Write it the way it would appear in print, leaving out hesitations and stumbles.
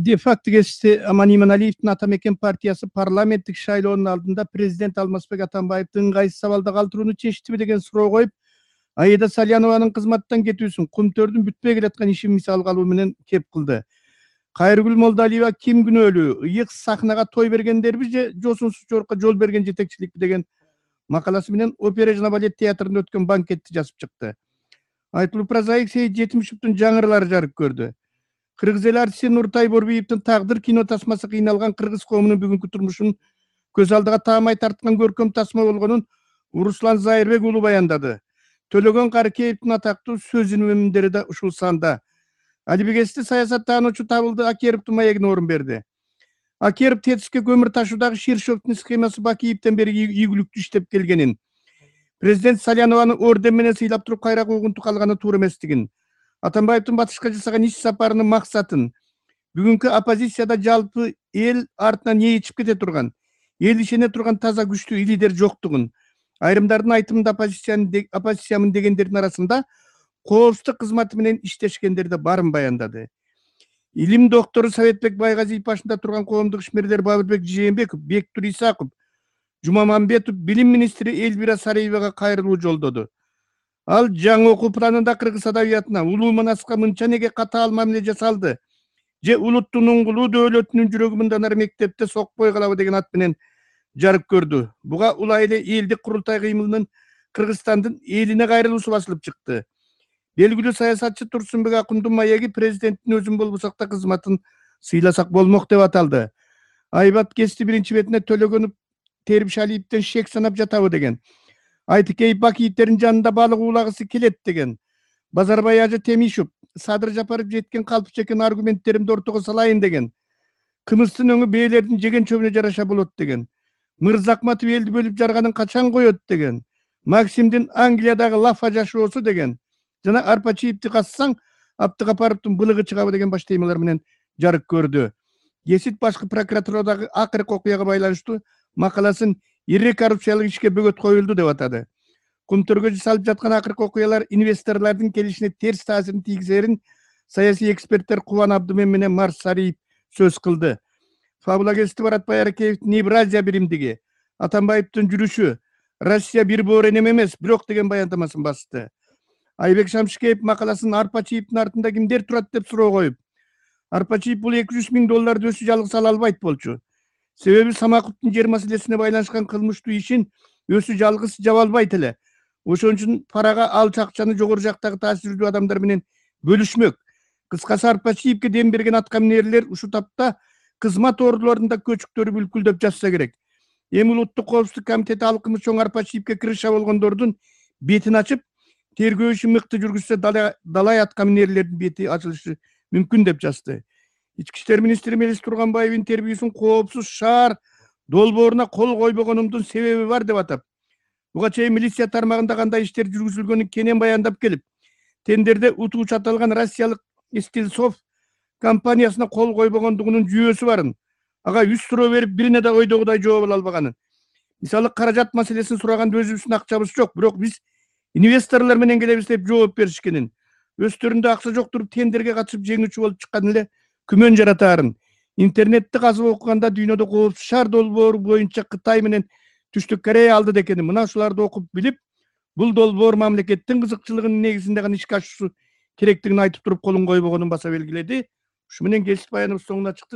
De facto geçti Aman İmanaliyev'in Atameken Partiyası parlamentlik şaylığının aldığında Prezident Almazbek Atambayev'in qaysı sabalda qaltırууну çeşitimi degen suroo koyup Aida Salyanovanın kızmattan ketүүsүn Kumtörдүн бүтпөй келаткан ишин мисалга алуу менен кеп кылды. Кайрыгүл Молдалиева ким күнөөлүү, ыйык сахнага той бергендерби же жосунсуз жорукка жол берген жетекчиликпи деген макаласы менен Опера жана балет театрында өткөн банкетти жазып чыкты. Айтылуу прозаик Сейит Жетимишевдин жаңырылары жарык көрдү. Кыргыз эл артисти Нуртай Борбиевдин тагдыр кино тасмасы кыйналган кыргыз коомунун бүгүнкү турмушун көз алдыга таамай тарткан көркөм тасма болгонун Руслан Зайырбек уулу баяндады. Төлөгөн Каркеевдин атактуу сөзүнүн мемдери да ушул санда. Алибекести саясаттануучу Табылды Акеровдун маегине орун берди. Акеров тетиске көмүр ташуудагы Ширшовдун схемасы Бакиевден бери ийгиликтүү иштеп келгенин, президент Салянованы орден менен сыйлап туруп кайра угунту калганы туура эместигин, Атамбаевдин батышка жасаган иш сапарынын максатын, бүгүнкү оппозицияда жалпы эл артынан ээрчип кете турган, эл ишене турган таза күчтүү лидер жоктугун, айрымдардын айтымында оппозициямын дегендердин арасында коопсуздук кызматы менен иштешкендер да барын баяндады. Илим доктору Советбек Байгазиев башында турган коомдук ишмерлер Бабырбек Жээнбеков, Бектур Исаков, Жумамамбетов билим министри Эльвира Сариевага кайрылуу жолдоду. Ал жаңы окуу планында кыргыз адабиятына улуу манаска мынча неге катаал мамиле жасалды же улуттун уңгулуу дөөлөтүнүн жүрөгү мындан ары мектепте сокпой калабы деген ат менен жарык көрдү. Буга улай эле элдик курултай кыймылынын Кыргызстандын элине кайрылуусу басылып чыкты. Белгилүү саясатчы Турсунбек Акундун маеги президенттин өзүн болбосок да кызматын сыйласак болмок деп аталды. Айбат Кести биринчи бетине Төлөгөнов Тербишалиевден шек санап жатабы деген. Айтыкей Бакиевдердин жанында балык уулагысы келет деген. Базарбай Ажы Темишев Садыр Жапаров жеткен калпча экен аргументтеримди ортого салайын деген. Кымыстын өңү бээлердин жеген чөбүнө жараша болот деген. Мырзакматов элди бөлүп жарганын качан коет деген. Максимдин Англиядагы лафа жашоосу деген. Жана Арпачиевди кассаң Абдыгапаровдун былыгы чыгабы деген баш темалар менен жарык көрдү. Гесит башкы прокуратурадагы акыркы окуяга байланыштуу макаласын ирри коррупциялык ишке бөгөт коюлду деп атады. Кумтөргө жасалып жаткан акыркы окуялар инвесторлордун келишине терс таасирин тийгизерин саясий эксперттер Кубан Абдымен менен Марс Сариев сөз кылды. Фабулагести Баратбай Аракеевдин Евразия биримдиги, Атамбаевдин жүрүшү, Россия бир бооренем эмес, бирок деген баяндамасын басты. Айбек Шамшикеев макаласын Арпачиевдин артында кимдер турат деп суроо коюп, Арпачиев бул $200,000 өзү жалгыз ала албайт болчу. Себеби Самаковдун жер маселесине байланышкан кылмыштуу ишин өзү жалгыз жаба албайт эле. Ошон үчүн парага алча акчаны жогору жактагы таасирдүү адамдар менен бөлүшмөк. Кыскасы Арпачиевге дем берген аткаминерлер ушул тапта кызмат ордуларында көчүктөрү бүлкүлдөп жатса керек. Эми Улуттук коопсуздук комитети алкымы чоң Арпачиевге кырыша болгондордун бетин ачып, тергөө ишин мыкты жүргүзсө далай аткаминерлердин бети ачылышы мүмкүн деп жазды. Ички иштер министри Мелис Турганбаев интервьюсун коопсуз шаар долбооруна кол койбогонумдун себеби бар деп атап, буга чейин милиция тармагында кандай иштер жүргүзүлгөнүн кенен баяндап келип, тендерде утуучу аталган россиялык Стилсов компаниясына кол койбогондугунун жүйөсү барын, ага 100 суроо берип бирине да ойдогудай жооп ала албаганын. Мисалы каражат маселесин сураганда өзүбүздүн акчабыз жок, бирок биз инвесторлор менен келебиз деп жооп беришкенин, өстөрүндө акча жок туруп тендерге катышып жеңүүчү болуп чыккан эле күмөн жаратаарын. Интернетти казып окуганда дүйнөдө коопсуз шаар долбоору боюнча Кытай менен Түштүк Корея алды экенин, мына ушуларды окуп билип, бул долбоор мамлекеттин кызыкчылыгынын негизинде гана ишке ашуусу керектигин айтып туруп колун койбогонун баса белгиледи. Ушу менен кесип баяныбыз соңуна чыкты.